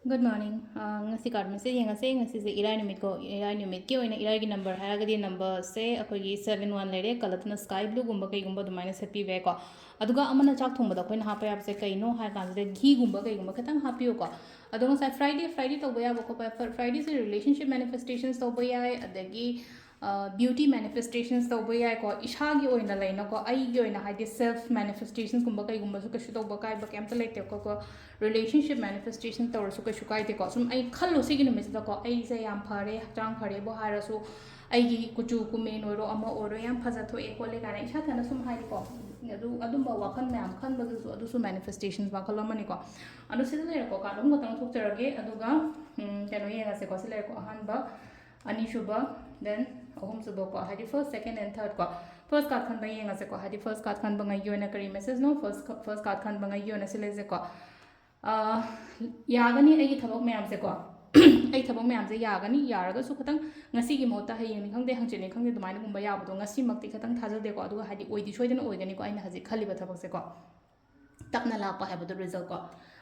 Good morning. Ngasi card message ngase ngasi se irai numit ko irai numit ki oina irai gi number haragadi number se akogi 71 lere kalatna sky blue gumba kai gumba dumaina setpi ve ko aduga amana chak thongba da koina hapa yab se kai no har kan de ghi gumba kai gumba khatang hapiyo ko aduga sai friday to boya ko friday se relationship manifestations to boya adagi beauty manifestations to boya ko ishagi oina laina ko ai gi oina haidi self manifestations gumba kai gumba su ka shu to ba kai ba kem ta lete ko relationship manifestation तौरसु कछु कायदे सुम आई खल्लो सिगी नुमिसदा को आई से याम फरे हक्चांग फरे बो हारसु आई कुचु कुमेन ओरो अमा ओरो याम फजा थोए कोले गाना इसा थाना सुम हाई को अदुम वाखन मैम खन बदसु अदुसु manifestations वाखल अमनि को अदु सिदा लेर को कादम गतंग थोकचरगे अदुगा केनो येंगासे को सिलेर को अहनबा अनिशुबा देन अहम सुबा को Hadi first second and third को फर्स्ट कार्ड खन बा येंगासे को हादी फर्स्ट कार्ड खन बंगा योना करी मैसेज नो फर्स्ट कार्ड खन बंगा योना सिलेजे को यागनी आई थबक मैम से को आई थबक मैम से यागनी यारगा सु खतंग ngasi gi mota hayeng ni khangde hangcheni khangde dumaina gumba yabdo ngasi makti khatang thajade ko aduga hadi oidi soidena oigani ko aina haji khali ba thabak se ko tapna la pa habado result ko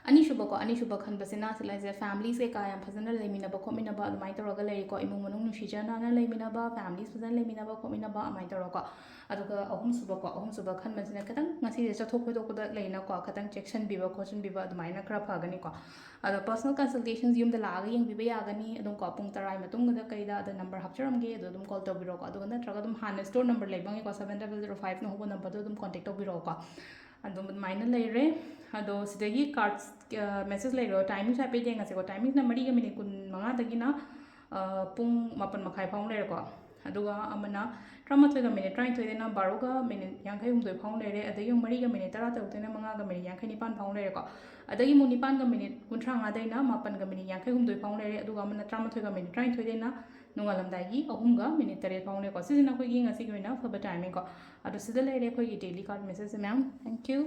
ani shuba khan basina silai je families ke ka yam phajana leimina ba khomina ba adumai toroga lei ko imung manung nu shijana na leimina ba families phajana leimina ba khomina ba amai toroga aduga ahum suba khan masina katang ngasi je chathok khoi ko da leina ko katang section biba question biba adumai na khara phagani ko ado personal consultations yum da laga yeng biba yagani adum ko pung tarai matung da kaida da number hapcharam ge ado adum call to biro ko aduga na traga adum han store number leibangi ko 7005 no hobo number do adum contact to biro ko adum adumai na leire ado sidagi cards message leiro timing sa pe jenga se ko timing na mari ga minute kun manga dagina pung mapan makhai phang leiro ko aduga amana ट्रामाथोगा minute 32 देना 12 का minute 52 फाउं लेरे अदगी मरी का minute 13 देना 5 का minute 59 फाउं लेरे को अदगी मु 9 का मिनिट 35 देना 4 का मिनिट 52 फाउं लेरे अदुगा मना 33 मिनिट 32 देना नुंगालमदागी 3 का मिनिट 3 फाउं लेरे को सिजना कोई गिंग असि गोइना फब टाइमिंग को अदु सिदा लेरे कोई daily card message ma'am thank you